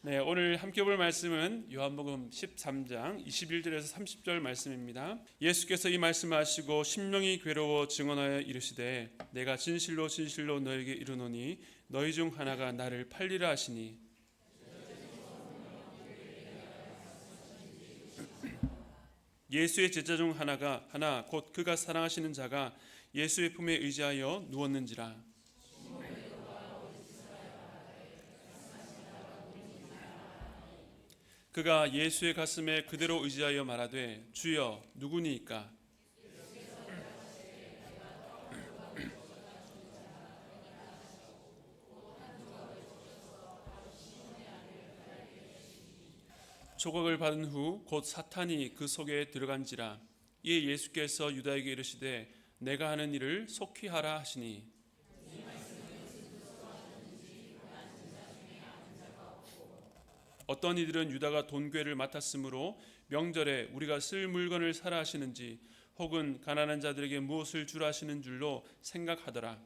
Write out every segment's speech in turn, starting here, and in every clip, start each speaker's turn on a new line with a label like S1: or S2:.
S1: 네, 오늘 함께 볼 말씀은 요한복음 13장 21절에서 30절 말씀입니다. 예수께서 이 말씀하시고 심령이 괴로워 증언하여 이르시되 내가 진실로 진실로 너에게 이르노니 너희 중 하나가 나를 팔리라 하시니 예수의 제자 중 하나 곧 그가 사랑하시는 자가 예수의 품에 의지하여 누웠는지라. 그가 예수의 가슴에 그대로 의지하여 말하되 주여 누구니이까? 조각을 받은 후 곧 사탄이 그 속에 들어간지라. 이에 예수께서 유다에게 이르시되 내가 하는 일을 속히 하라 하시니 어떤 이들은 유다가 돈괴를 맡았으므로 명절에 우리가 쓸 물건을 사라 하시는지 혹은 가난한 자들에게 무엇을 주라 하시는 줄로 생각하더라.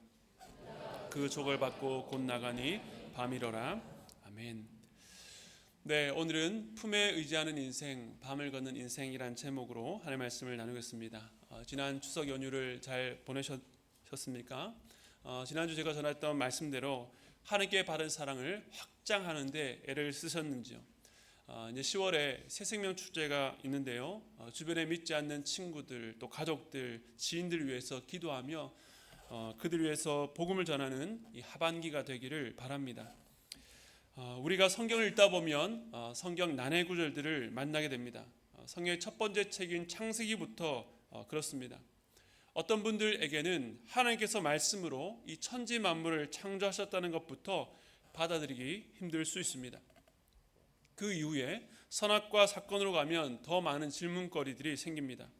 S1: 그 족을 받고 곧 나가니 밤이러라. 아멘. 네, 오늘은 품에 의지하는 인생, 밤을 걷는 인생이란 제목으로 하나님의 말씀을 나누겠습니다. 지난 추석 연휴를 잘 보내셨습니까? 지난주 제가 전했던 말씀대로 하나님께 바른 사랑을 확장하는 데 애를 쓰셨는지요. 이제 10월에 새생명 축제가 있는데요. 주변에 믿지 않는 친구들, 또 가족들, 지인들 위해서 기도하며 그들 위해서 복음을 전하는 이 하반기가 되기를 바랍니다. 우리가 성경을 읽다 보면 성경 난해 구절들을 만나게 됩니다. 성경의 첫 번째 책인 창세기부터 그렇습니다. 어떤 분들에게는 하나님께서 말씀으로 이 천지 만물을 창조하셨다는 것부터 받아들이기 힘들 수 있습니다. 그 이후에 선악과 사건으로 가면 더 많은 질문거리들이 생깁니다.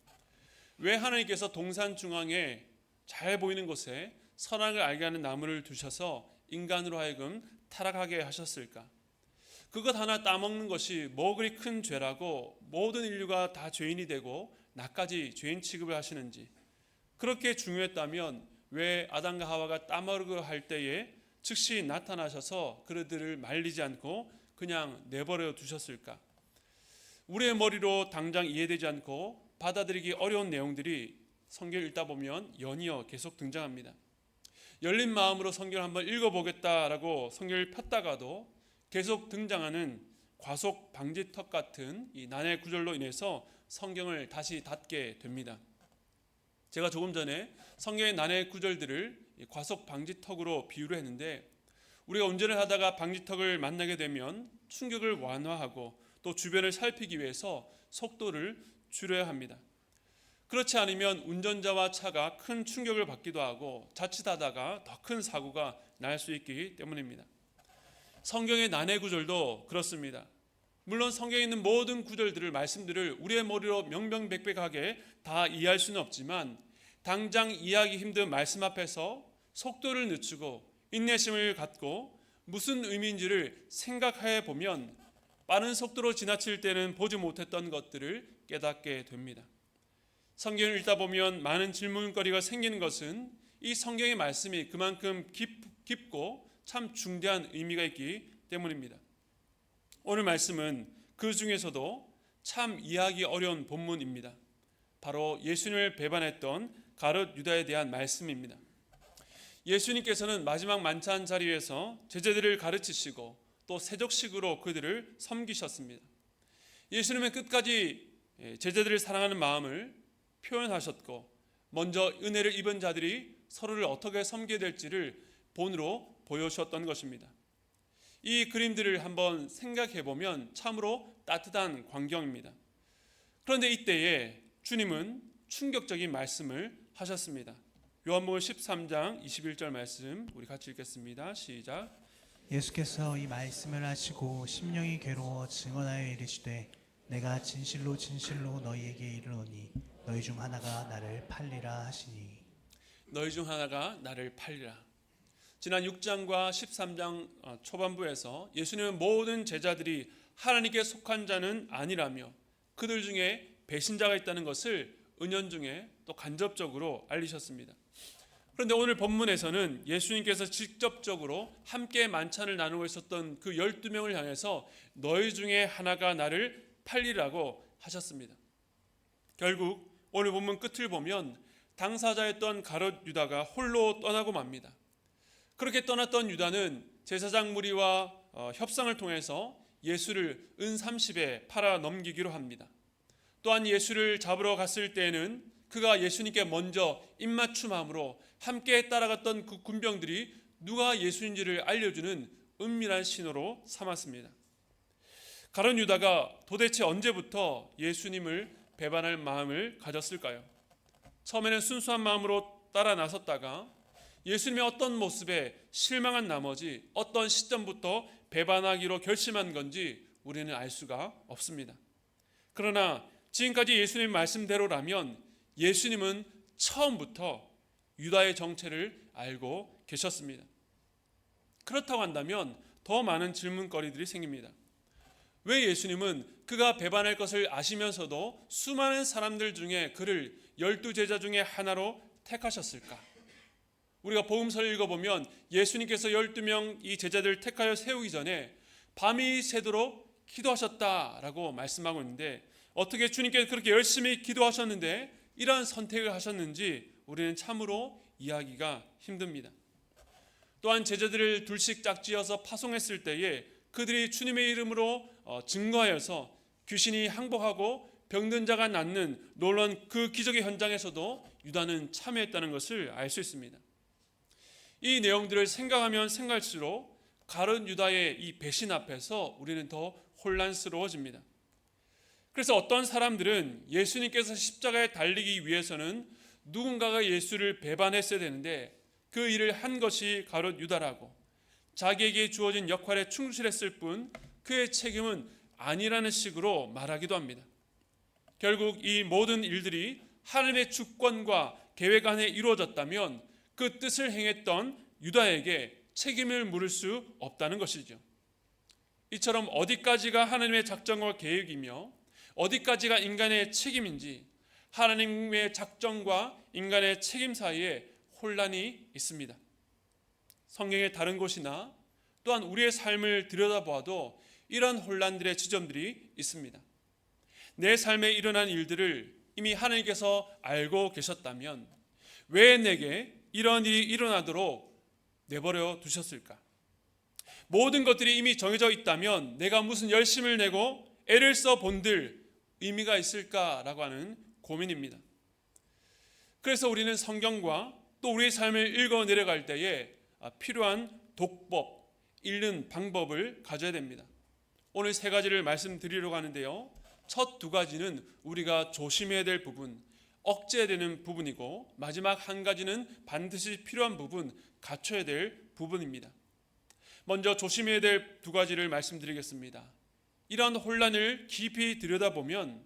S1: 왜 하나님께서 동산 중앙에 잘 보이는 곳에 선악을 알게 하는 나무를 두셔서 인간으로 하여금 타락하게 하셨을까? 그것 하나 따먹는 것이 뭐 그리 큰 죄라고 모든 인류가 다 죄인이 되고 나까지 죄인 취급을 하시는지, 그렇게 중요했다면 왜 아담과 하와가 따먹으려 할 때에 즉시 나타나셔서 그들을 말리지 않고 그냥 내버려 두셨을까? 우리의 머리로 당장 이해되지 않고 받아들이기 어려운 내용들이 성경을 읽다 보면 연이어 계속 등장합니다. 열린 마음으로 성경을 한번 읽어보겠다라고 성경을 폈다가도 계속 등장하는 과속 방지턱 같은 이 난해 구절로 인해서 성경을 다시 닫게 됩니다. 제가 조금 전에 성경의 난해 구절들을 과속 방지턱으로 비유를 했는데, 우리가 운전을 하다가 방지턱을 만나게 되면 충격을 완화하고 또 주변을 살피기 위해서 속도를 줄여야 합니다. 그렇지 않으면 운전자와 차가 큰 충격을 받기도 하고 자칫하다가 더 큰 사고가 날 수 있기 때문입니다. 성경의 난해 구절도 그렇습니다. 물론 성경에 있는 모든 구절들을, 말씀들을 우리의 머리로 명명백백하게 다 이해할 수는 없지만 당장 이해하기 힘든 말씀 앞에서 속도를 늦추고 인내심을 갖고 무슨 의미인지를 생각해 보면 빠른 속도로 지나칠 때는 보지 못했던 것들을 깨닫게 됩니다. 성경을 읽다 보면 많은 질문거리가 생기는 것은 이 성경의 말씀이 그만큼 깊고 참 중대한 의미가 있기 때문입니다. 오늘 말씀은 그 중에서도 참 이해하기 어려운 본문입니다. 바로 예수님을 배반했던 가룟 유다에 대한 말씀입니다. 예수님께서는 마지막 만찬 자리에서 제자들을 가르치시고 또 세족식으로 그들을 섬기셨습니다. 예수님은 끝까지 제자들을 사랑하는 마음을 표현하셨고, 먼저 은혜를 입은 자들이 서로를 어떻게 섬겨야 될지를 본으로 보여주셨던 것입니다. 이 그림들을 한번 생각해 보면 참으로 따뜻한 광경입니다. 그런데 이때에 주님은 충격적인 말씀을 하셨습니다. 요한복음 13장 21절 말씀 우리 같이 읽겠습니다. 시작.
S2: 예수께서 이 말씀을 하시고 심령이 괴로워 증언하여 이르시되 내가 진실로 진실로 너희에게 이르노니 너희 중 하나가 나를 팔리라 하시니.
S1: 너희 중 하나가 나를 팔리라. 지난 6장과 13장 초반부에서 예수님은 모든 제자들이 하나님께 속한 자는 아니라며 그들 중에 배신자가 있다는 것을 은연중에 또 간접적으로 알리셨습니다. 그런데 오늘 본문에서는 예수님께서 직접적으로 함께 만찬을 나누고 있었던 그 12명을 향해서 너희 중에 하나가 나를 팔리라고 하셨습니다. 결국 오늘 본문 끝을 보면 당사자였던 가룟 유다가 홀로 떠나고 맙니다. 그렇게 떠났던 유다는 제사장 무리와 협상을 통해서 예수를 은 30에 팔아 넘기기로 합니다. 또한 예수를 잡으러 갔을 때에는 그가 예수님께 먼저 입맞춤함으로 함께 따라갔던 그 군병들이 누가 예수인지를 알려주는 은밀한 신호로 삼았습니다. 가룟 유다가 도대체 언제부터 예수님을 배반할 마음을 가졌을까요? 처음에는 순수한 마음으로 따라 나섰다가 예수님의 어떤 모습에 실망한 나머지 어떤 시점부터 배반하기로 결심한 건지 우리는 알 수가 없습니다. 그러나 지금까지 예수님 말씀대로라면 예수님은 처음부터 유다의 정체를 알고 계셨습니다. 그렇다고 한다면 더 많은 질문거리들이 생깁니다. 왜 예수님은 그가 배반할 것을 아시면서도 수많은 사람들 중에 그를 12제자 중에 하나로 택하셨을까? 우리가 복음서를 읽어보면 예수님께서 12명 이 제자들을 택하여 세우기 전에 밤이 새도록 기도하셨다라고 말씀하고 있는데 어떻게 주님께서 그렇게 열심히 기도하셨는데 이러한 선택을 하셨는지 우리는 참으로 이해하기가 힘듭니다. 또한 제자들을 둘씩 짝지어서 파송했을 때에 그들이 주님의 이름으로 증거하여서 귀신이 항복하고 병든 자가 낫는 놀라운 그 기적의 현장에서도 유다는 참여했다는 것을 알 수 있습니다. 이 내용들을 생각하면 생각할수록 가룟 유다의 이 배신 앞에서 우리는 더 혼란스러워집니다. 그래서 어떤 사람들은 예수님께서 십자가에 달리기 위해서는 누군가가 예수를 배반했어야 되는데 그 일을 한 것이 가룟 유다라고 자기에게 주어진 역할에 충실했을 뿐 그의 책임은 아니라는 식으로 말하기도 합니다. 결국 이 모든 일들이 하나님의 주권과 계획 안에 이루어졌다면 그 뜻을 행했던 유다에게 책임을 물을 수 없다는 것이죠. 이처럼 어디까지가 하나님의 작정과 계획이며 어디까지가 인간의 책임인지 하나님의 작정과 인간의 책임 사이에 혼란이 있습니다. 성경의 다른 곳이나 또한 우리의 삶을 들여다보아도 이런 혼란들의 지점들이 있습니다. 내 삶에 일어난 일들을 이미 하나님께서 알고 계셨다면 왜 내게 이런 일이 일어나도록 내버려 두셨을까? 모든 것들이 이미 정해져 있다면 내가 무슨 열심을 내고 애를 써 본들 의미가 있을까라고 하는 고민입니다. 그래서 우리는 성경과 또 우리의 삶을 읽어 내려갈 때에 필요한 독법, 읽는 방법을 가져야 됩니다. 오늘 세 가지를 말씀드리려고 하는데요. 첫 두 가지는 우리가 조심해야 될 부분, 억제되는 부분이고 마지막 한 가지는 반드시 필요한 부분, 갖춰야 될 부분입니다. 먼저 조심해야 될 두 가지를 말씀드리겠습니다. 이런 혼란을 깊이 들여다보면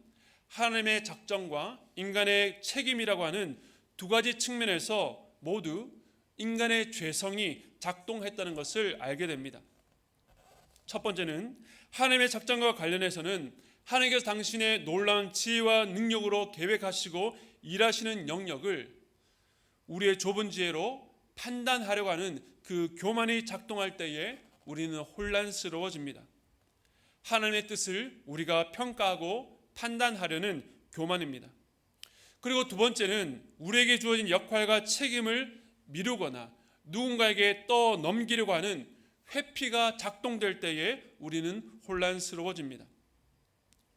S1: 하나님의 작정과 인간의 책임이라고 하는 두 가지 측면에서 모두 인간의 죄성이 작동했다는 것을 알게 됩니다. 첫 번째는 하나님의 작정과 관련해서는 하나님께서 당신의 놀라운 지혜와 능력으로 계획하시고 일하시는 영역을 우리의 좁은 지혜로 판단하려고 하는 그 교만이 작동할 때에 우리는 혼란스러워집니다. 하나님의 뜻을 우리가 평가하고 판단하려는 교만입니다. 그리고 두 번째는 우리에게 주어진 역할과 책임을 미루거나 누군가에게 떠넘기려고 하는 회피가 작동될 때에 우리는 혼란스러워집니다.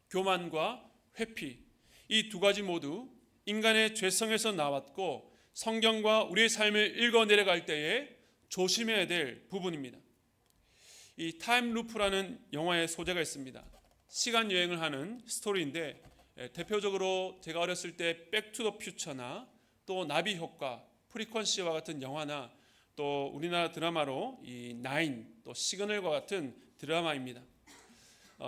S1: 교만과 회피, 이 두 가지 모두 인간의 죄성에서 나왔고 성경과 우리의 삶을 읽어 내려갈 때에 조심해야 될 부분입니다. 이 타임루프라는 영화의 소재가 있습니다. 시간 여행을 하는 스토리인데 대표적으로 제가 어렸을 때 백투더퓨처나 또 나비 효과, 프리퀀시와 같은 영화나 또 우리나라 드라마로 이 나인, 또 시그널과 같은 드라마입니다.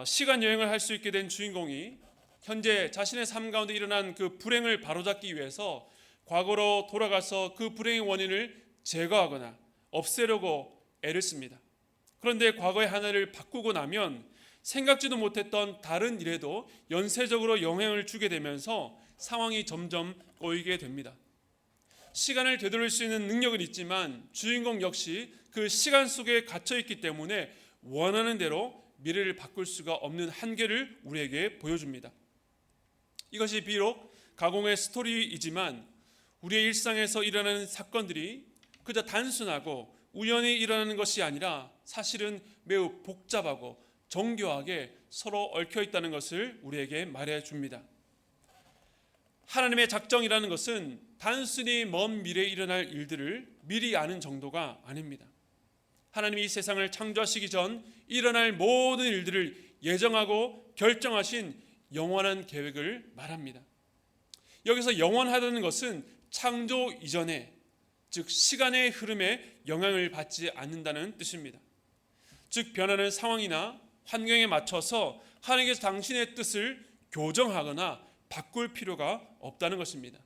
S1: 시간 여행을 할 수 있게 된 주인공이 현재 자신의 삶 가운데 일어난 그 불행을 바로잡기 위해서 과거로 돌아가서 그 불행의 원인을 제거하거나 없애려고 애를 씁니다. 그런데 과거의 하나를 바꾸고 나면 생각지도 못했던 다른 일에도 연쇄적으로 영향을 주게 되면서 상황이 점점 꼬이게 됩니다. 시간을 되돌릴 수 있는 능력은 있지만 주인공 역시 그 시간 속에 갇혀 있기 때문에 원하는 대로 미래를 바꿀 수가 없는 한계를 우리에게 보여줍니다. 이것이 비록 가공의 스토리이지만 우리의 일상에서 일어나는 사건들이 그저 단순하고 우연히 일어나는 것이 아니라 사실은 매우 복잡하고 정교하게 서로 얽혀 있다는 것을 우리에게 말해줍니다. 하나님의 작정이라는 것은 단순히 먼 미래에 일어날 일들을 미리 아는 정도가 아닙니다. 하나님이 이 세상을 창조하시기 전 일어날 모든 일들을 예정하고 결정하신 영원한 계획을 말합니다. 여기서 영원하다는 것은 창조 이전에, 즉 시간의 흐름에 영향을 받지 않는다는 뜻입니다. 즉 변하는 상황이나 환경에 맞춰서 하나님께서 당신의 뜻을 교정하거나 바꿀 필요가 없다는 것입니다.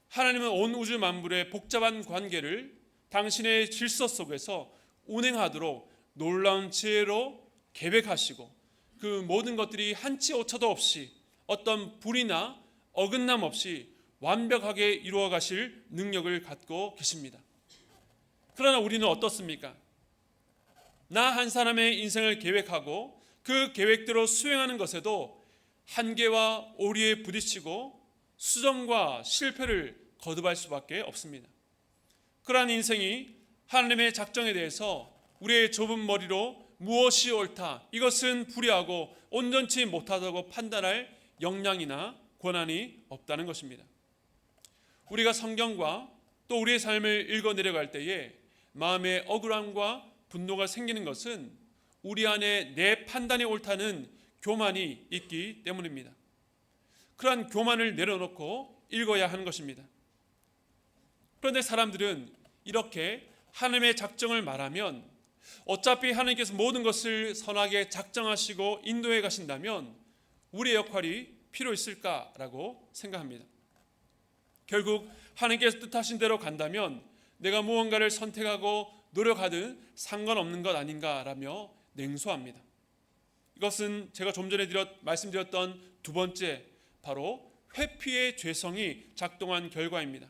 S1: 하나님은 온 우주 만물의 복잡한 관계를 당신의 질서 속에서 운행하도록 놀라운 지혜로 계획하시고 그 모든 것들이 한치 오차도 없이 어떤 불이나 어긋남 없이 완벽하게 이루어 가실 능력을 갖고 계십니다. 그러나 우리는 어떻습니까? 나 한 사람의 인생을 계획하고 그 계획대로 수행하는 것에도 한계와 오류에 부딪히고 수정과 실패를 거듭할 수밖에 없습니다. 그러한 인생이 하나님의 작정에 대해서 우리의 좁은 머리로 무엇이 옳다, 이것은 불의하고 온전치 못하다고 판단할 역량이나 권한이 없다는 것입니다. 우리가 성경과 또 우리의 삶을 읽어 내려갈 때에 마음의 억울함과 분노가 생기는 것은 우리 안에 내 판단이 옳다는 교만이 있기 때문입니다. 그러한 교만을 내려놓고 읽어야 하는 것입니다. 그런데 사람들은 이렇게 하나님의 작정을 말하면 어차피 하나님께서 모든 것을 선하게 작정하시고 인도해 가신다면 우리의 역할이 필요 있을까라고 생각합니다. 결국 하나님께서 뜻하신 대로 간다면 내가 무언가를 선택하고 노력하든 상관없는 것 아닌가라며 냉소합니다. 이것은 제가 좀 전에 말씀드렸던 두 번째, 바로 회피의 죄성이 작동한 결과입니다.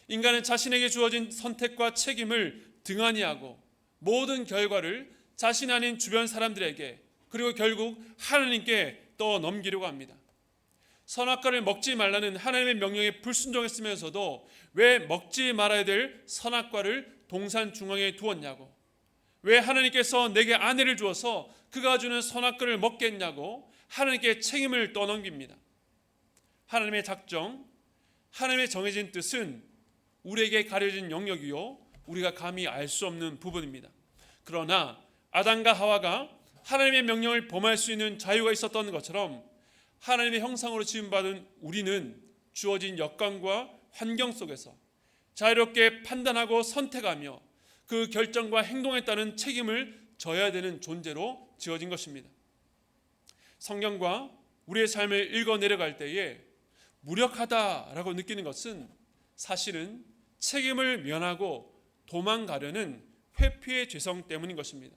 S1: 인간은 자신에게 주어진 선택과 책임을 등한히 하고 모든 결과를 자신 아닌 주변 사람들에게 그리고 결국 하나님께 떠넘기려고 합니다. 선악과를 먹지 말라는 하나님의 명령에 불순종했으면서도 왜 먹지 말아야 될 선악과를 동산 중앙에 두었냐고, 왜 하나님께서 내게 아내를 주어서 그가 주는 선악과를 먹겠냐고 하나님께 책임을 떠넘깁니다. 하나님의 작정, 하나님의 정해진 뜻은 우리에게 가려진 영역이요 우리가 감히 알 수 없는 부분입니다. 그러나 아담과 하와가 하나님의 명령을 범할 수 있는 자유가 있었던 것처럼 하나님의 형상으로 지음받은 우리는 주어진 역광과 환경 속에서 자유롭게 판단하고 선택하며 그 결정과 행동에 따른 책임을 져야 되는 존재로 지어진 것입니다. 성경과 우리의 삶을 읽어 내려갈 때에 무력하다라고 느끼는 것은 사실은 책임을 면하고 도망가려는 회피의 죄성 때문인 것입니다.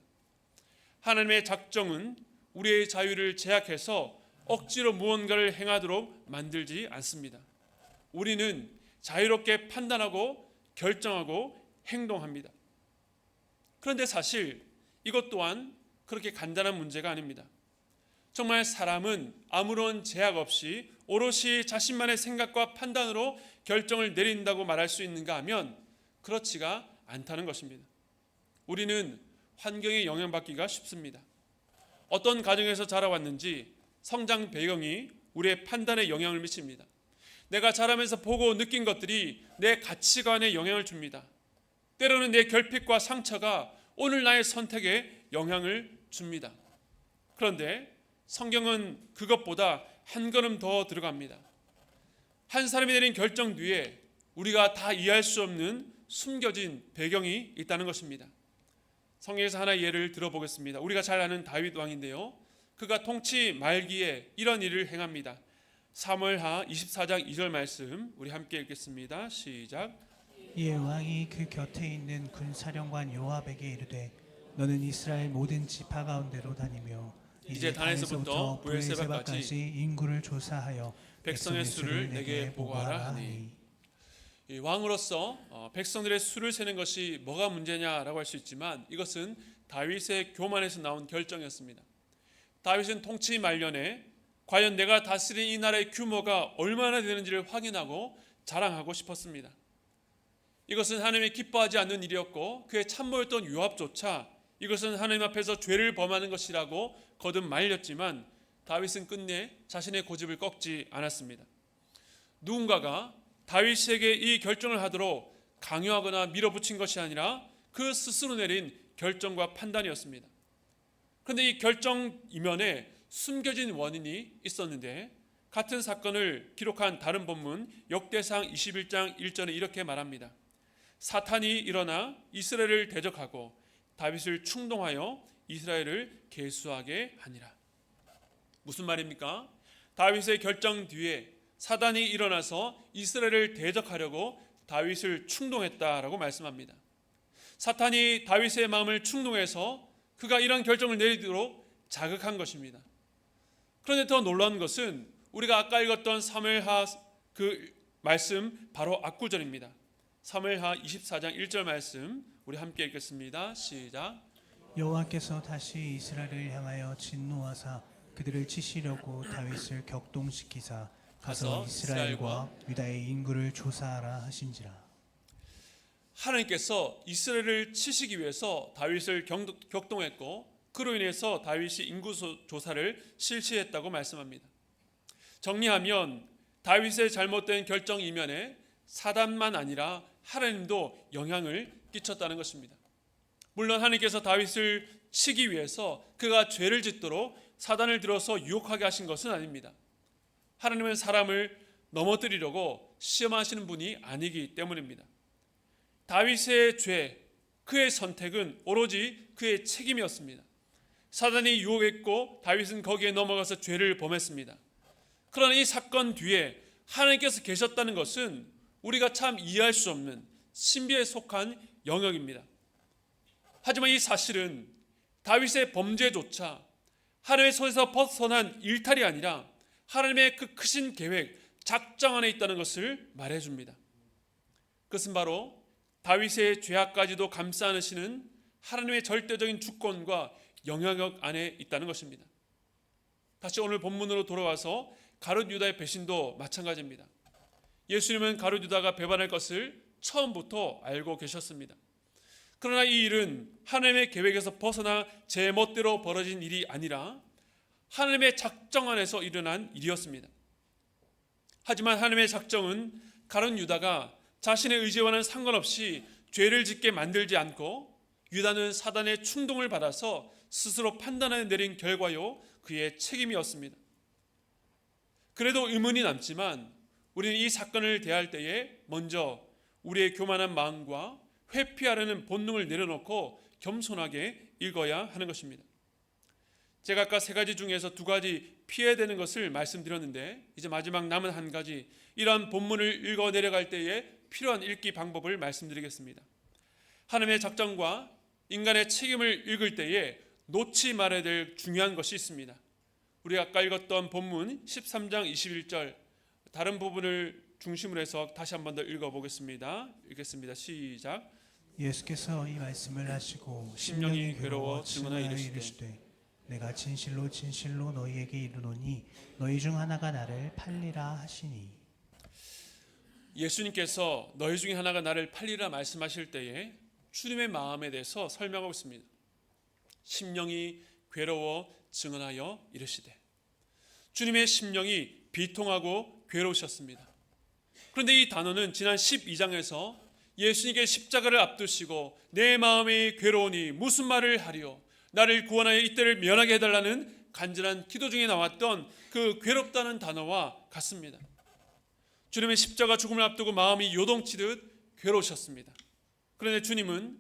S1: 하나님의 작정은 우리의 자유를 제약해서 억지로 무언가를 행하도록 만들지 않습니다. 우리는 자유롭게 판단하고 결정하고 행동합니다. 그런데 사실 이것 또한 그렇게 간단한 문제가 아닙니다. 정말 사람은 아무런 제약 없이 오롯이 자신만의 생각과 판단으로 결정을 내린다고 말할 수 있는가 하면 그렇지가 않다는 것입니다. 우리는 환경에 영향받기가 쉽습니다. 어떤 가정에서 자라왔는지 성장 배경이 우리의 판단에 영향을 미칩니다. 내가 자라면서 보고 느낀 것들이 내 가치관에 영향을 줍니다. 때로는 내 결핍과 상처가 오늘 나의 선택에 영향을 줍니다. 그런데 성경은 그것보다 한 걸음 더 들어갑니다. 한 사람이 내린 결정 뒤에 우리가 다 이해할 수 없는 숨겨진 배경이 있다는 것입니다. 성경에서 하나의 예를 들어보겠습니다. 우리가 잘 아는 다윗 왕인데요, 그가 통치 말기에 이런 일을 행합니다. 사무엘하 24장 2절 말씀 우리 함께 읽겠습니다. 시작.
S2: 이에 왕이 그 곁에 있는 군사령관 요압에게 이르되 너는 이스라엘 모든 지파 가운데로 다니며
S1: 이제 단에서부터 브엘세바까지
S2: 인구를 조사하여
S1: 백성의 수를 내게 보고하라 하니. 이 왕으로서 백성들의 수를 세는 것이 뭐가 문제냐라고 할 수 있지만 이것은 다윗의 교만에서 나온 결정이었습니다. 다윗은 통치 말년에 과연 내가 다스린 이 나라의 규모가 얼마나 되는지를 확인하고 자랑하고 싶었습니다. 이것은 하나님이 기뻐하지 않는 일이었고 그의 참모였던 요압조차 이것은 하나님 앞에서 죄를 범하는 것이라고 거듭 말렸지만 다윗은 끝내 자신의 고집을 꺾지 않았습니다. 누군가가 다윗에게 이 결정을 하도록 강요하거나 밀어붙인 것이 아니라 그 스스로 내린 결정과 판단이었습니다. 그런데 이 결정 이면에 숨겨진 원인이 있었는데 같은 사건을 기록한 다른 본문 역대상 21장 1절에 이렇게 말합니다. 사탄이 일어나 이스라엘을 대적하고 다윗을 충동하여 이스라엘을 계수하게 하니라. 무슨 말입니까? 다윗의 결정 뒤에 사단이 일어나서 이스라엘을 대적하려고 다윗을 충동했다라고 말씀합니다. 사탄이 다윗의 마음을 충동해서 그가 이런 결정을 내리도록 자극한 것입니다. 그런데 더 놀라운 것은 우리가 아까 읽었던 사무엘하 그 말씀 바로 앞구절입니다. 사무엘하 24장 1절 말씀 우리 함께 읽겠습니다. 시작.
S2: 여호와께서 다시 이스라엘을 향하여 진노하사 그들을 치시려고 다윗을 격동시키사 가서 이스라엘과 유다의 인구를 조사하라 하신지라.
S1: 하나님께서 이스라엘을 치시기 위해서 다윗을 격동했고 그로 인해서 다윗이 인구 조사를 실시했다고 말씀합니다. 정리하면 다윗의 잘못된 결정 이면에 사단만 아니라 하나님도 영향을 끼쳤다는 것입니다. 물론 하나님께서 다윗을 치기 위해서 그가 죄를 짓도록 사단을 들어서 유혹하게 하신 것은 아닙니다. 하나님은 사람을 넘어뜨리려고 시험하시는 분이 아니기 때문입니다. 다윗의 죄, 그의 선택은 오로지 그의 책임이었습니다. 사단이 유혹했고 다윗은 거기에 넘어가서 죄를 범했습니다. 그러나 이 사건 뒤에 하나님께서 계셨다는 것은 우리가 참 이해할 수 없는 신비에 속한 영역입니다. 하지만 이 사실은 다윗의 범죄조차 하나님의 손에서 벗어난 일탈이 아니라 하나님의 그 크신 계획, 작정 안에 있다는 것을 말해줍니다. 그것은 바로 다윗의 죄악까지도 감싸 안으시는 하나님의 절대적인 주권과 영향력 안에 있다는 것입니다. 다시 오늘 본문으로 돌아와서 가룟 유다의 배신도 마찬가지입니다. 예수님은 가룟 유다가 배반할 것을 처음부터 알고 계셨습니다. 그러나 이 일은 하나님의 계획에서 벗어나 제 멋대로 벌어진 일이 아니라 하나님의 작정 안에서 일어난 일이었습니다. 하지만 하나님의 작정은 가룟 유다가 자신의 의지와는 상관없이 죄를 짓게 만들지 않고 유다는 사단의 충동을 받아서 스스로 판단하여 내린 결과요 그의 책임이었습니다. 그래도 의문이 남지만 우리는 이 사건을 대할 때에 먼저 우리의 교만한 마음과 회피하려는 본능을 내려놓고 겸손하게 읽어야 하는 것입니다. 제가 아까 세 가지 중에서 두 가지 피해야 되는 것을 말씀드렸는데 이제 마지막 남은 한 가지 이러한 본문을 읽어 내려갈 때에 필요한 읽기 방법을 말씀드리겠습니다. 하나님의 작정과 인간의 책임을 읽을 때에 놓지 말아야 될 중요한 것이 있습니다. 우리가 아까 읽었던 본문 13장 21절 다른 부분을 중심으로 해서 다시 한 번 더 읽어보겠습니다. 읽겠습니다. 시작.
S2: 예수께서 이 말씀을 하시고
S1: 심령이 괴로워 증언하여
S2: 이르시되 내가 진실로 진실로 너희에게 이르노니 너희 중 하나가 나를 팔리라 하시니.
S1: 예수님께서 너희 중에 하나가 나를 팔리라 말씀하실 때에 주님의 마음에 대해서 설명하고 있습니다. 심령이 괴로워 증언하여 이르시되 주님의 심령이 비통하고 괴로우셨습니다. 그런데 이 단어는 지난 12장에서 예수님께 십자가를 앞두시고 내 마음이 괴로우니 무슨 말을 하리요 나를 구원하여 이때를 면하게 해달라는 간절한 기도 중에 나왔던 그 괴롭다는 단어와 같습니다. 주님의 십자가 죽음을 앞두고 마음이 요동치듯 괴로우셨습니다. 그런데 주님은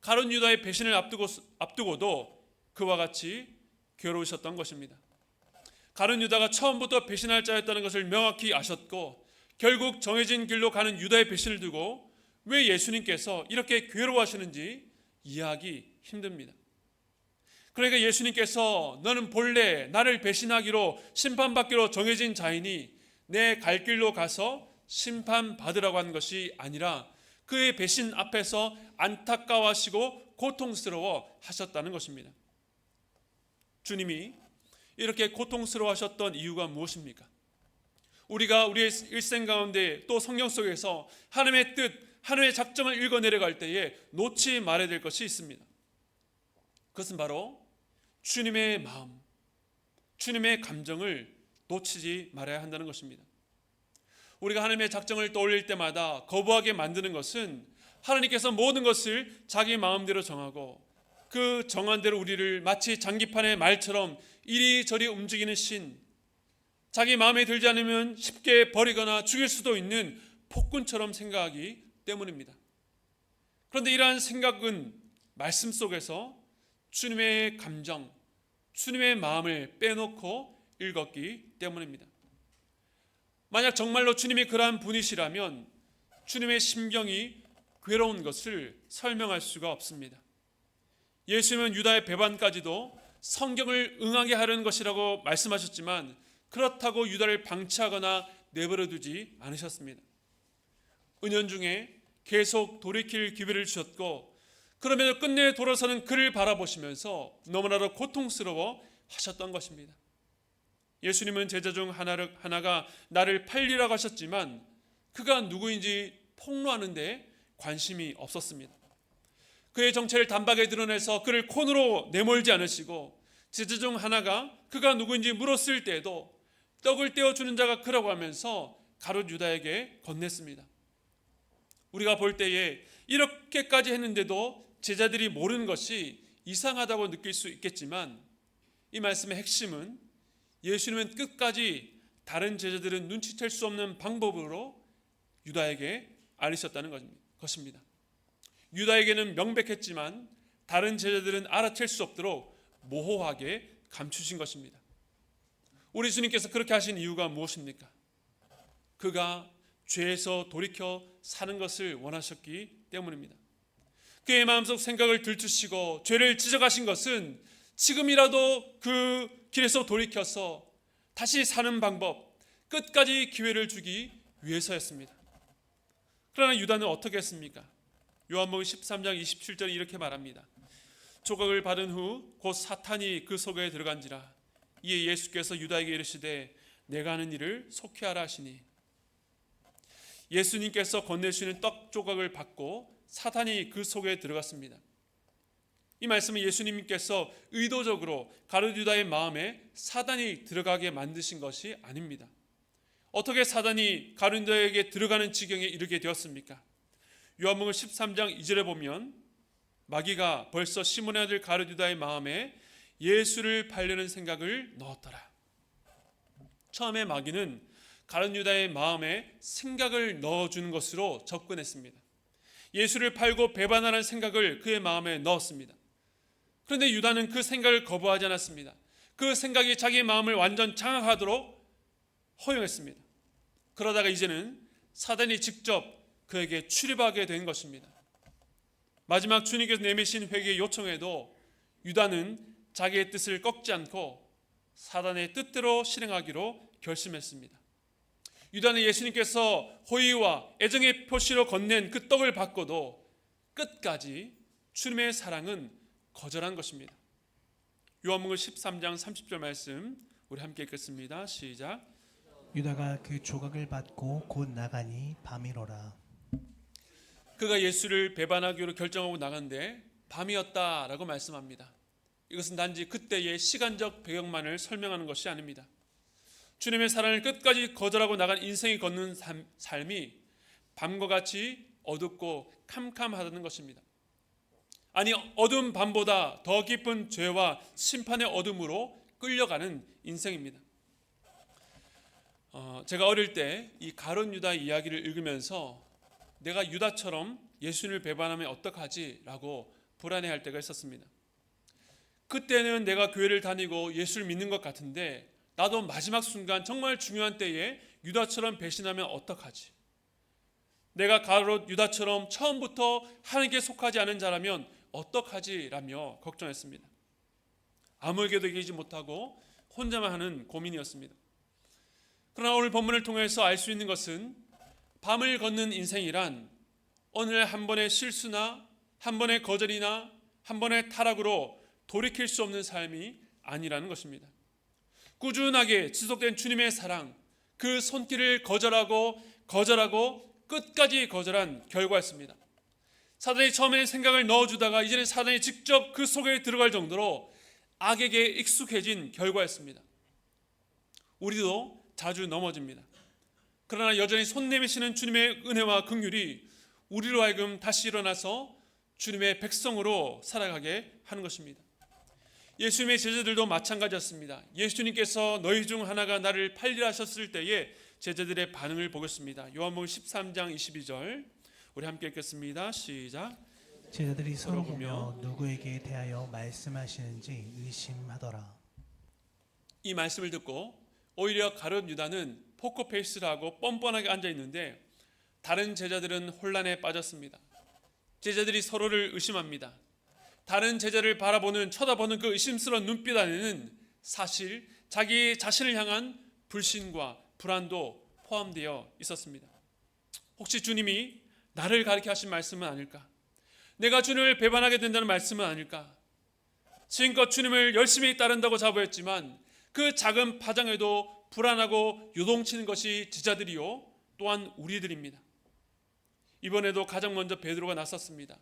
S1: 가룟 유다의 배신을 앞두고도 그와 같이 괴로우셨던 것입니다. 가룟 유다가 처음부터 배신할 자였다는 것을 명확히 아셨고 결국 정해진 길로 가는 유다의 배신을 두고 왜 예수님께서 이렇게 괴로워하시는지 이해하기 힘듭니다. 그러니까 예수님께서 너는 본래 나를 배신하기로 심판받기로 정해진 자이니 내 갈 길로 가서 심판받으라고 한 것이 아니라 그의 배신 앞에서 안타까워하시고 고통스러워 하셨다는 것입니다. 주님이 이렇게 고통스러워하셨던 이유가 무엇입니까? 우리가 우리의 일생 가운데 또 성경 속에서 하나님의 뜻, 하나님의 작정을 읽어내려갈 때에 놓지 말아야 될 것이 있습니다. 그것은 바로 주님의 마음, 주님의 감정을 놓치지 말아야 한다는 것입니다. 우리가 하나님의 작정을 떠올릴 때마다 거부하게 만드는 것은 하나님께서 모든 것을 자기 마음대로 정하고 그 정한 대로 우리를 마치 장기판의 말처럼 이리저리 움직이는 신, 자기 마음에 들지 않으면 쉽게 버리거나 죽일 수도 있는 폭군처럼 생각하기 때문입니다. 그런데 이러한 생각은 말씀 속에서 주님의 감정, 주님의 마음을 빼놓고 읽었기 때문입니다. 만약 정말로 주님이 그러한 분이시라면 주님의 심경이 괴로운 것을 설명할 수가 없습니다. 예수님은 유다의 배반까지도 성경을 응하게 하려는 것이라고 말씀하셨지만 그렇다고 유다를 방치하거나 내버려두지 않으셨습니다. 은연중에 계속 돌이킬 기회를 주셨고 그러면 끝내 돌아서는 그를 바라보시면서 너무나도 고통스러워 하셨던 것입니다. 예수님은 제자 중 하나가 나를 팔리라고 하셨지만 그가 누구인지 폭로하는 데 관심이 없었습니다. 그의 정체를 단박에 드러내서 그를 콘으로 내몰지 않으시고 제자 중 하나가 그가 누구인지 물었을 때에도 떡을 떼어주는 자가 그라고 하면서 가룟 유다에게 건넸습니다. 우리가 볼 때에 이렇게까지 했는데도 제자들이 모르는 것이 이상하다고 느낄 수 있겠지만 이 말씀의 핵심은 예수님은 끝까지 다른 제자들은 눈치챌 수 없는 방법으로 유다에게 알리셨다는 것입니다. 유다에게는 명백했지만 다른 제자들은 알아챌 수 없도록 모호하게 감추신 것입니다. 우리 주님께서 그렇게 하신 이유가 무엇입니까? 그가 죄에서 돌이켜 사는 것을 원하셨기 때문입니다. 그의 마음속 생각을 들추시고 죄를 지적하신 것은 지금이라도 그 길에서 돌이켜서 다시 사는 방법, 끝까지 기회를 주기 위해서였습니다. 그러나 유다는 어떻게 했습니까? 요한복음 13장 27절에 이렇게 말합니다. 조각을 받은 후 곧 사탄이 그 속에 들어간지라. 이에 예수께서 유다에게 이르시되 내가 하는 일을 속히 하라 하시니. 예수님께서 건네주시는 떡 조각을 받고 사탄이 그 속에 들어갔습니다. 이 말씀은 예수님께서 의도적으로 가룟 유다의 마음에 사단이 들어가게 만드신 것이 아닙니다. 어떻게 사단이 가룟 유다에게 들어가는 지경에 이르게 되었습니까? 요한복음 13장 2절에 보면 마귀가 벌써 시몬의 아들 가룟 유다의 마음에 예수를 팔려는 생각을 넣었더라. 처음에 마귀는 가룟 유다의 마음에 생각을 넣어주는 것으로 접근했습니다. 예수를 팔고 배반하는 생각을 그의 마음에 넣었습니다. 그런데 유다는 그 생각을 거부하지 않았습니다. 그 생각이 자기 마음을 완전 장악하도록 허용했습니다. 그러다가 이제는 사단이 직접 그에게 출입하게 된 것입니다. 마지막 주님께서 내미신 회개의 요청에도 유다는 자기의 뜻을 꺾지 않고 사단의 뜻대로 실행하기로 결심했습니다. 유다는 예수님께서 호의와 애정의 표시로 건넨 그 떡을 받고도 끝까지 주님의 사랑은 거절한 것입니다. 요한복음 13장 30절 말씀 우리 함께 읽겠습니다. 시작.
S2: 유다가 그 조각을 받고 곧 나가니 밤이로라.
S1: 그가 예수를 배반하기로 결정하고 나간데 밤이었다라고 말씀합니다. 이것은 단지 그때의 시간적 배경만을 설명하는 것이 아닙니다. 주님의 사랑을 끝까지 거절하고 나간 인생이 걷는 삶이 밤과 같이 어둡고 캄캄하다는 것입니다. 아니 어두운 밤보다 더 깊은 죄와 심판의 어둠으로 끌려가는 인생입니다. 제가 어릴 때 이 가룟 유다 이야기를 읽으면서 내가 유다처럼 예수님을 배반하면 어떡하지? 라고 불안해할 때가 있었습니다. 그때는 내가 교회를 다니고 예수를 믿는 것 같은데 나도 마지막 순간 정말 중요한 때에 유다처럼 배신하면 어떡하지? 내가 가룟 유다처럼 처음부터 하나님께 속하지 않은 자라면 어떡하지? 라며 걱정했습니다. 아무에게도 얘기하지 못하고 혼자만 하는 고민이었습니다. 그러나 오늘 본문을 통해서 알 수 있는 것은 밤을 걷는 인생이란 어느 날 한 번의 실수나 한 번의 거절이나 한 번의 타락으로 돌이킬 수 없는 삶이 아니라는 것입니다. 꾸준하게 지속된 주님의 사랑, 그 손길을 거절하고 끝까지 거절한 결과였습니다. 사단이 처음에는 생각을 넣어주다가 이제는 사단이 직접 그 속에 들어갈 정도로 악에게 익숙해진 결과였습니다. 우리도 자주 넘어집니다. 그러나 여전히 손 내미시는 주님의 은혜와 긍휼이 우리로 하여금 다시 일어나서 주님의 백성으로 살아가게 하는 것입니다. 예수님의 제자들도 마찬가지였습니다. 예수님께서 너희 중 하나가 나를 팔리라 하셨을 때에 제자들의 반응을 보겠습니다. 요한복음 13장 22절 우리 함께 읽겠습니다. 시작.
S2: 제자들이 서로 보며 누구에게 대하여 말씀하시는지 의심하더라.
S1: 이 말씀을 듣고 오히려 가룟 유다는 포커페이스를 하고 뻔뻔하게 앉아 있는데 다른 제자들은 혼란에 빠졌습니다. 제자들이 서로를 의심합니다. 다른 제자를 쳐다보는 그 의심스러운 눈빛 안에는 사실 자기 자신을 향한 불신과 불안도 포함되어 있었습니다. 혹시 주님이 나를 가리켜 하신 말씀은 아닐까? 내가 주님을 배반하게 된다는 말씀은 아닐까? 지금껏 주님을 열심히 따른다고 자부했지만 그 작은 파장에도 불안하고 요동치는 것이 제자들이요 또한 우리들입니다. 이번에도 가장 먼저 베드로가 나섰습니다.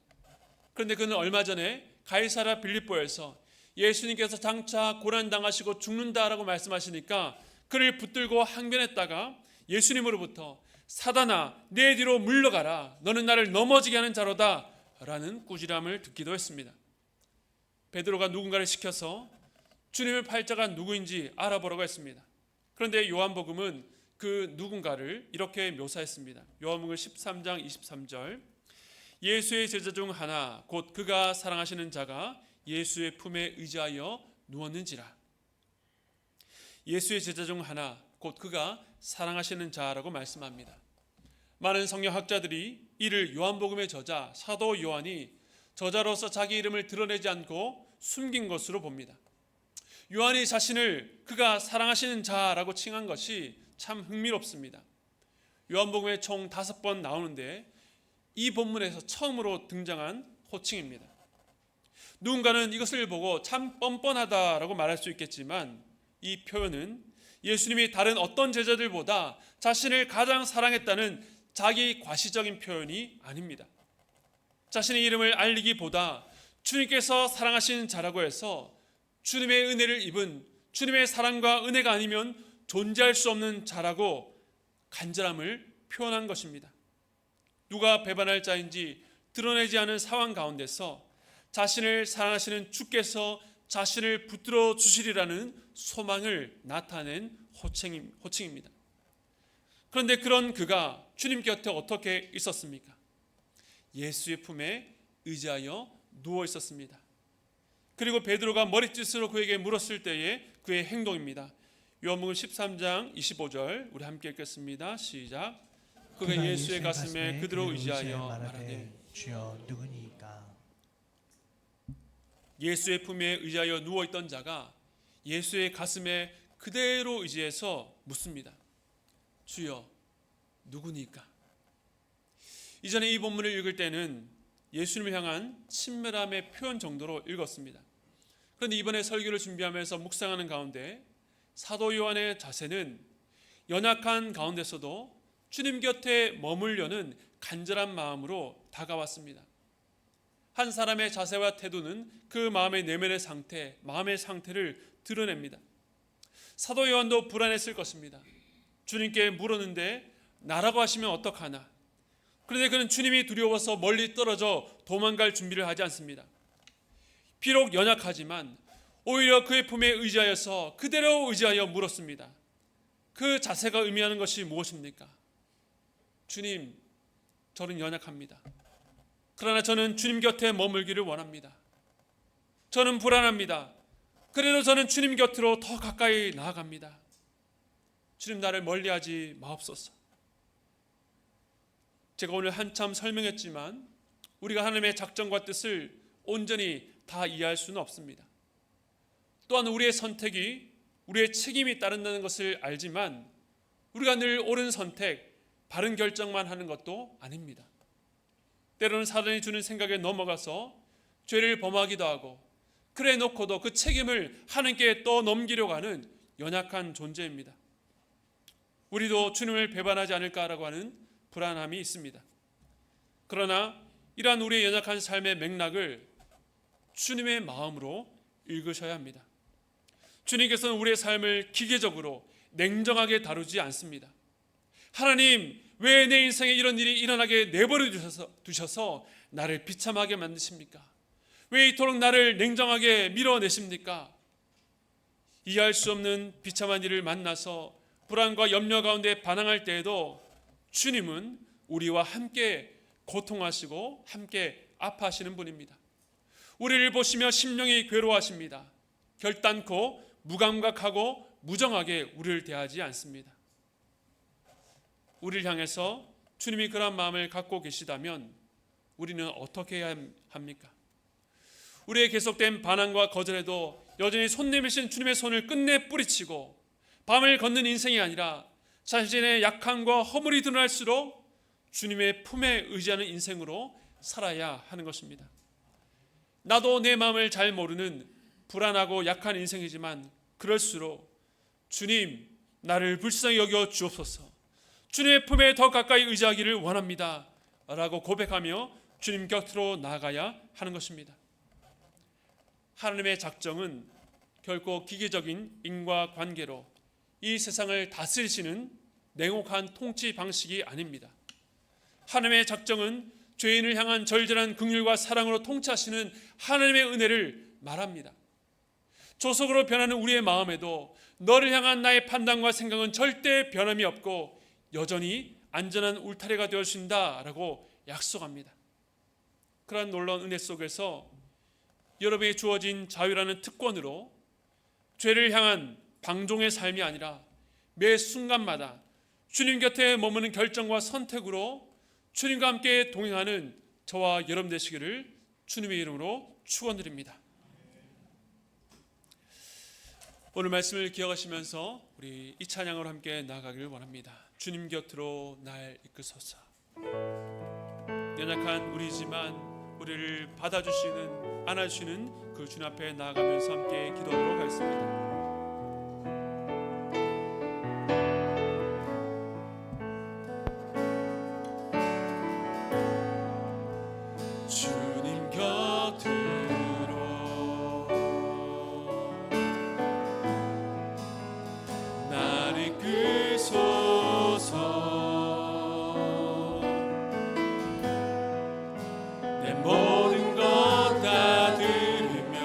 S1: 그런데 그는 얼마 전에 가이사랴 빌립보에서 예수님께서 장차 고난당하시고 죽는다라고 말씀하시니까 그를 붙들고 항변했다가 예수님으로부터 사단아 내 뒤로 물러가라 너는 나를 넘어지게 하는 자로다 라는 꾸지람을 듣기도 했습니다. 베드로가 누군가를 시켜서 주님의 팔자가 누구인지 알아보라고 했습니다. 그런데 요한복음은 그 누군가를 이렇게 묘사했습니다. 요한복음 13장 23절 예수의 제자 중 하나 곧 그가 사랑하시는 자가 예수의 품에 의지하여 누웠는지라. 예수의 제자 중 하나 곧 그가 사랑하시는 자라고 말씀합니다. 많은 성경학자들이 이를 요한복음의 저자 사도 요한이 저자로서 자기 이름을 드러내지 않고 숨긴 것으로 봅니다. 요한이 자신을 그가 사랑하시는 자라고 칭한 것이 참 흥미롭습니다. 요한복음에 총 5번 나오는데 이 본문에서 처음으로 등장한 호칭입니다. 누군가는 이것을 보고 참 뻔뻔하다라고 말할 수 있겠지만 이 표현은 예수님이 다른 어떤 제자들보다 자신을 가장 사랑했다는 자기 과시적인 표현이 아닙니다. 자신의 이름을 알리기보다 주님께서 사랑하시는 자라고 해서 주님의 은혜를 입은 주님의 사랑과 은혜가 아니면 존재할 수 없는 자라고 간절함을 표현한 것입니다. 누가 배반할 자인지 드러내지 않은 상황 가운데서 자신을 사랑하시는 주께서 자신을 붙들어 주시리라는 소망을 나타낸 호칭입니다. 그런데 그런 그가 주님 곁에 어떻게 있었습니까? 예수의 품에 의지하여 누워 있었습니다. 그리고 베드로가 머리짓으로 그에게 물었을 때의 그의 행동입니다. 요한복음 13장 25절 우리 함께 읽겠습니다. 시작. 그가 예수의 가슴에 그대로 의지하여 말하되
S2: 주여 누구니까.
S1: 예수의 품에 의지하여 누워있던 자가 예수의 가슴에 그대로 의지해서 묻습니다. 주여 누구니까. 이전에 이 본문을 읽을 때는 예수님을 향한 친밀함의 표현 정도로 읽었습니다. 그런데 이번에 설교를 준비하면서 묵상하는 가운데 사도 요한의 자세는 연약한 가운데서도 주님 곁에 머물려는 간절한 마음으로 다가왔습니다. 한 사람의 자세와 태도는 그 마음의 내면의 상태, 마음의 상태를 드러냅니다. 사도 요한도 불안했을 것입니다. 주님께 물었는데 나라고 하시면 어떡하나. 그런데 그는 주님이 두려워서 멀리 떨어져 도망갈 준비를 하지 않습니다. 비록 연약하지만 오히려 그의 품에 의지하여서 그대로 의지하여 물었습니다. 그 자세가 의미하는 것이 무엇입니까? 주님, 저는 연약합니다. 그러나 저는 주님 곁에 머물기를 원합니다. 저는 불안합니다. 그래도 저는 주님 곁으로 더 가까이 나아갑니다. 주님 나를 멀리하지 마옵소서. 제가 오늘 한참 설명했지만 우리가 하나님의 작정과 뜻을 온전히 다 이해할 수는 없습니다. 또한 우리의 선택이 우리의 책임이 따른다는 것을 알지만 우리가 늘 옳은 선택, 바른 결정만 하는 것도 아닙니다. 때로는 사단이 주는 생각에 넘어가서 죄를 범하기도 하고, 그래 놓고도 그 책임을 하나님께 떠넘기려고 하는 연약한 존재입니다. 우리도 주님을 배반하지 않을까라고 하는 불안함이 있습니다. 그러나 이러한 우리의 연약한 삶의 맥락을 주님의 마음으로 읽으셔야 합니다. 주님께서는 우리의 삶을 기계적으로 냉정하게 다루지 않습니다. 하나님, 왜 내 인생에 이런 일이 일어나게 내버려 두셔서 나를 비참하게 만드십니까? 왜 이토록 나를 냉정하게 밀어내십니까? 이해할 수 없는 비참한 일을 만나서 불안과 염려 가운데 반항할 때에도 주님은 우리와 함께 고통하시고 함께 아파하시는 분입니다. 우리를 보시며 심령이 괴로워하십니다. 결단코 무감각하고 무정하게 우리를 대하지 않습니다. 우리를 향해서 주님이 그런 마음을 갖고 계시다면 우리는 어떻게 해야 합니까? 우리의 계속된 반항과 거절에도 여전히 손 내미신 주님의 손을 끝내 뿌리치고 밤을 걷는 인생이 아니라 자신의 약함과 허물이 드러날수록 주님의 품에 의지하는 인생으로 살아야 하는 것입니다. 나도 내 마음을 잘 모르는 불안하고 약한 인생이지만 그럴수록 주님, 나를 불쌍히 여겨 주옵소서, 주님의 품에 더 가까이 의지하기를 원합니다 라고 고백하며 주님 곁으로 나아가야 하는 것입니다. 하나님의 작정은 결코 기계적인 인과관계로 이 세상을 다스리시는 냉혹한 통치 방식이 아닙니다. 하나님의 작정은 죄인을 향한 절절한 긍휼과 사랑으로 통치하시는 하나님의 은혜를 말합니다. 조속으로 변하는 우리의 마음에도 너를 향한 나의 판단과 생각은 절대 변함이 없고 여전히 안전한 울타리가 되어주신다라고 약속합니다. 그러한 놀라운 은혜 속에서 여러분에게 주어진 자유라는 특권으로 죄를 향한 방종의 삶이 아니라 매 순간마다 주님 곁에 머무는 결정과 선택으로 주님과 함께 동행하는 저와 여러분 되시기를 주님의 이름으로 축원드립니다. 오늘 말씀을 기억하시면서 우리 이 찬양으로 함께 나아가기를 원합니다. 주님 곁으로 날 이끄소서. 연약한 우리지만 우리를 받아주시는, 안아주시는 그 주님 앞에 나아가면서 함께 기도하도록 하겠습니다. 주님 곁으로 날 이끄소서. 내 모든 것 다 들으며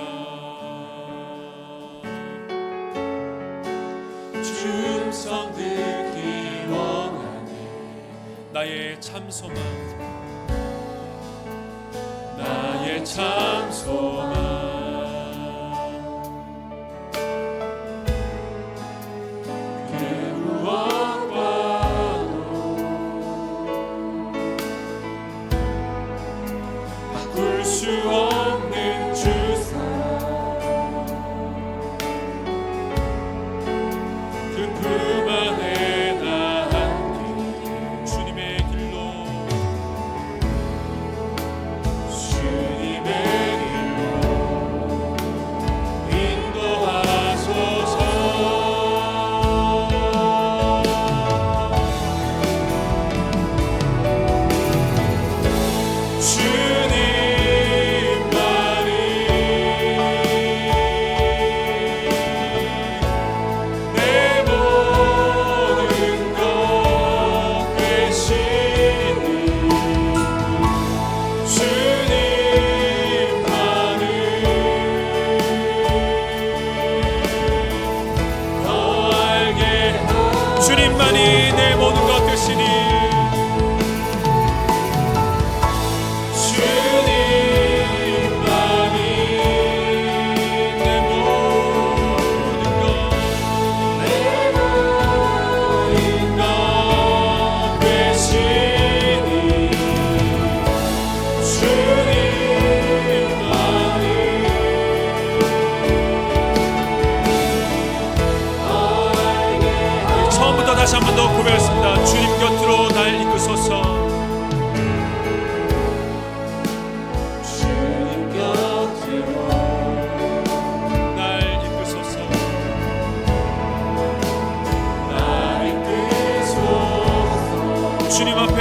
S1: 주음성 듣기 원하네. 나의 참 소망, 나의 참 소망, 그 무엇과도 바꿀 수 없는 주 사랑, 그 품 안에 나 함께 주님의 길로, 주님의 길로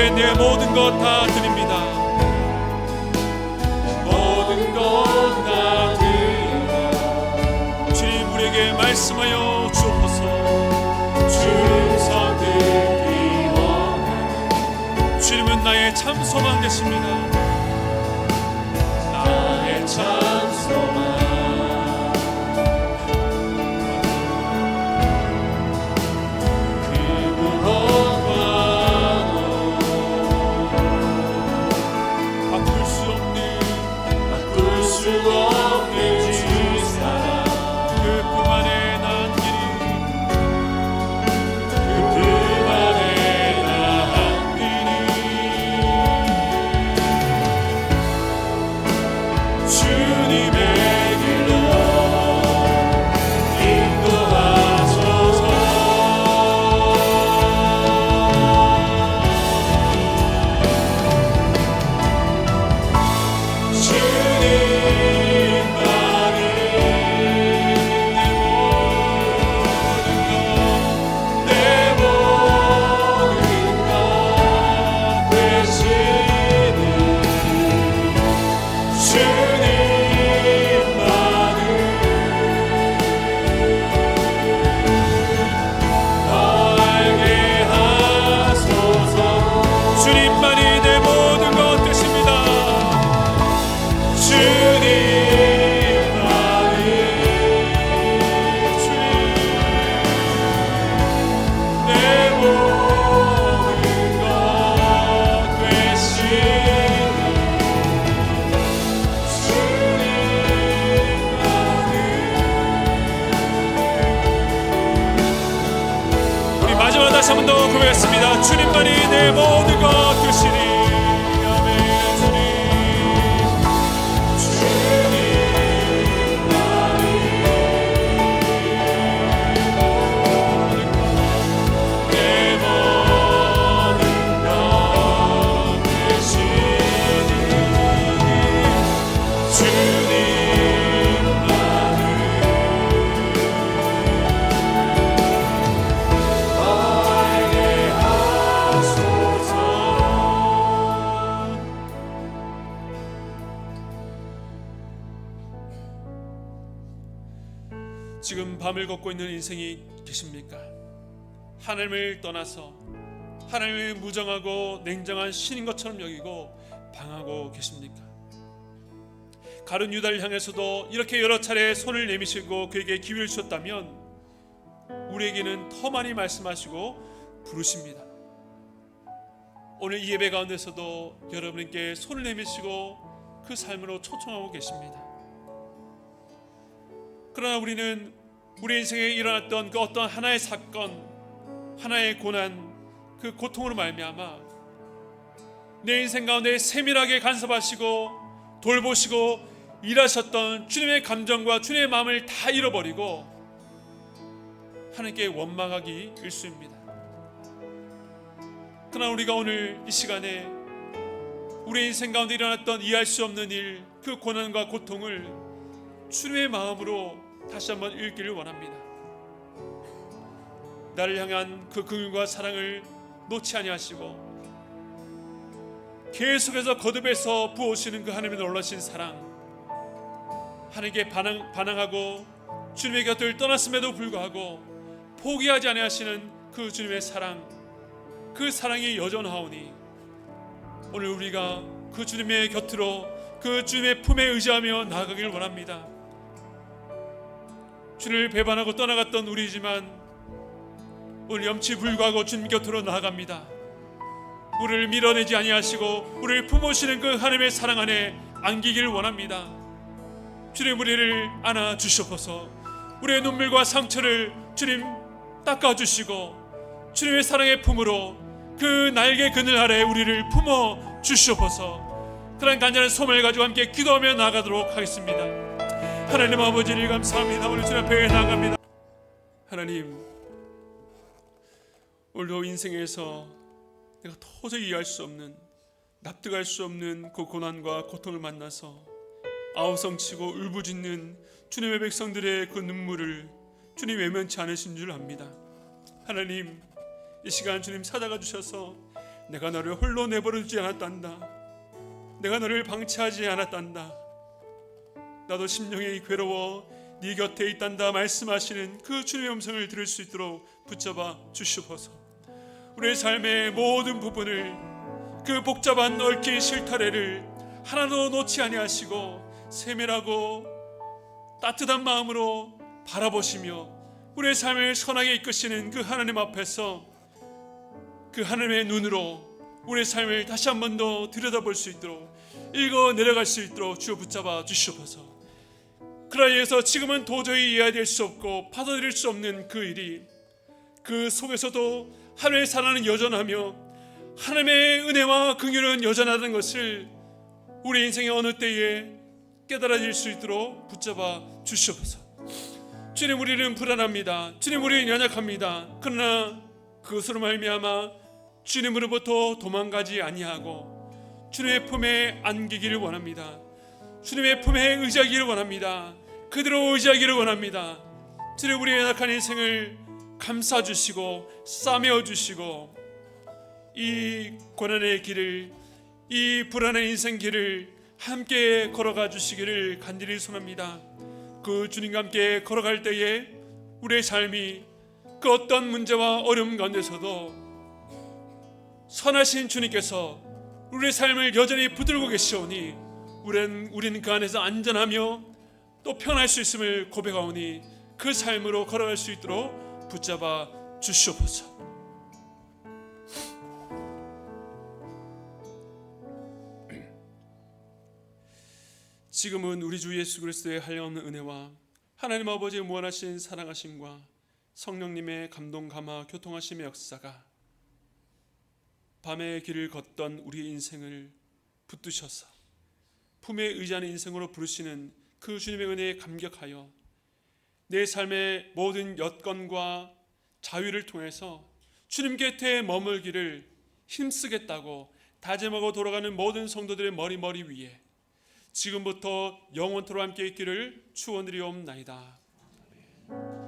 S1: 앞에 내 모든 것 다 드립니다. 모든 것 다 드립니다. 주님 우리에게 말씀하여 주옵소서. 충성 듣기 원하는 주님은 나의 참 소망 되십니다. 나의 참 소망. 다시 한 번 더 고백했습니다. 주님만이 내 모든 것 되시니. 지금 밤을 걷고 있는 인생이 계십니까? 하나님을 떠나서 하나님을 무정하고 냉정한 신인 것처럼 여기고 방하고 계십니까? 가룟 유다를 향해서도 이렇게 여러 차례 손을 내미시고 그에게 기회를 주셨다면 우리에게는 더 많이 말씀하시고 부르십니다. 오늘 이 예배 가운데서도 여러분께 손을 내미시고 그 삶으로 초청하고 계십니다. 그러나 우리는 우리 인생에 일어났던 그 어떤 하나의 사건, 하나의 고난, 그 고통으로 말미암아 내 인생 가운데 세밀하게 간섭하시고 돌보시고 일하셨던 주님의 감정과 주님의 마음을 다 잃어버리고 하나님께 원망하기 일쑤입니다. 그러나 우리가 오늘 이 시간에 우리 인생 가운데 일어났던 이해할 수 없는 일, 그 고난과 고통을 주님의 마음으로 다시 한번 읽기를 원합니다. 나를 향한 그 긍휼과 사랑을 놓지 아니하시고 계속해서 거듭해서 부어오시는 그 하나님의 놀라신 사랑, 하나님께 반항하고 주님의 곁을 떠났음에도 불구하고 포기하지 아니하시는 그 주님의 사랑, 그 사랑이 여전하오니 오늘 우리가 그 주님의 곁으로 그 주님의 품에 의지하며 나아가길 원합니다. 주님을 배반하고 떠나갔던 우리지만 오늘 염치불구하고 주님 곁으로 나아갑니다. 우리를 밀어내지 아니하시고 우리를 품으시는 그 하나님의 사랑 안에 안기길 원합니다. 주님 우리를 안아 주시옵소서. 우리의 눈물과 상처를 주님 닦아주시고 주님의 사랑의 품으로 그 날개 그늘 아래 우리를 품어 주시옵소서. 그런 간절한 소망을 가지고 함께 기도하며 나아가도록 하겠습니다. 하나님 아버지를 감사합니다. 오늘 주님 앞에 나아갑니다. 하나님, 오늘도 인생에서 내가 도저히 이해할 수 없는, 납득할 수 없는 그 고난과 고통을 만나서 아우성치고 울부짖는 주님의 백성들의 그 눈물을 주님 외면치 않으신 줄 압니다. 하나님, 이 시간 주님 찾아가 주셔서 내가 너를 홀로 내버려두지 않았단다. 내가 너를 방치하지 않았단다. 나도 심령이 괴로워 네 곁에 있단다 말씀하시는 그 주님의 음성을 들을 수 있도록 붙잡아 주시옵소서. 우리의 삶의 모든 부분을, 그 복잡한 얽힌 실타래를 하나도 놓지 아니하시고 세밀하고 따뜻한 마음으로 바라보시며 우리의 삶을 선하게 이끄시는 그 하나님 앞에서 그 하나님의 눈으로 우리의 삶을 다시 한 번 더 들여다볼 수 있도록, 읽어 내려갈 수 있도록 주여 붙잡아 주시옵소서. 그라이에서 지금은 도저히 이해될 수 없고 받아들일 수 없는 그 일이, 그 속에서도 하나님의 사랑은 여전하며 하나님의 은혜와 긍휼은 여전하다는 것을 우리 인생의 어느 때에 깨달아질 수 있도록 붙잡아 주시옵소서. 주님, 우리는 불안합니다. 주님, 우리는 연약합니다. 그러나 그것으로 말미암아 주님으로부터 도망가지 아니하고 주님의 품에 안기기를 원합니다. 주님의 품에 의지하기를 원합니다. 그대로 의지하기를 원합니다. 주님, 우리의 연약한 인생을 감싸주시고 싸매어주시고 이 고난의 길을, 이 불안한 인생 길을 함께 걸어가 주시기를 간절히 소원합니다. 그 주님과 함께 걸어갈 때에 우리의 삶이 그 어떤 문제와 어려움 가운데서도 선하신 주님께서 우리의 삶을 여전히 붙들고 계시오니 우리는 그 안에서 안전하며 또 편할 수 있음을 고백하오니 그 삶으로 걸어갈 수 있도록 붙잡아 주시옵소서. 지금은 우리 주 예수 그리스도의 한량없는 은혜와 하나님 아버지의 무한하신 사랑하심과 성령님의 감동 감화 교통하심의 역사가 밤의 길을 걷던 우리의 인생을 붙드셔서 품에 의지하는 인생으로 부르시는 그 주님의 은혜에 감격하여 내 삶의 모든 여건과 자유를 통해서 주님 곁에 머물기를 힘쓰겠다고 다짐하고 돌아가는 모든 성도들의 머리 위에 지금부터 영원토록 함께 있기를 축원드리옵나이다. 아멘.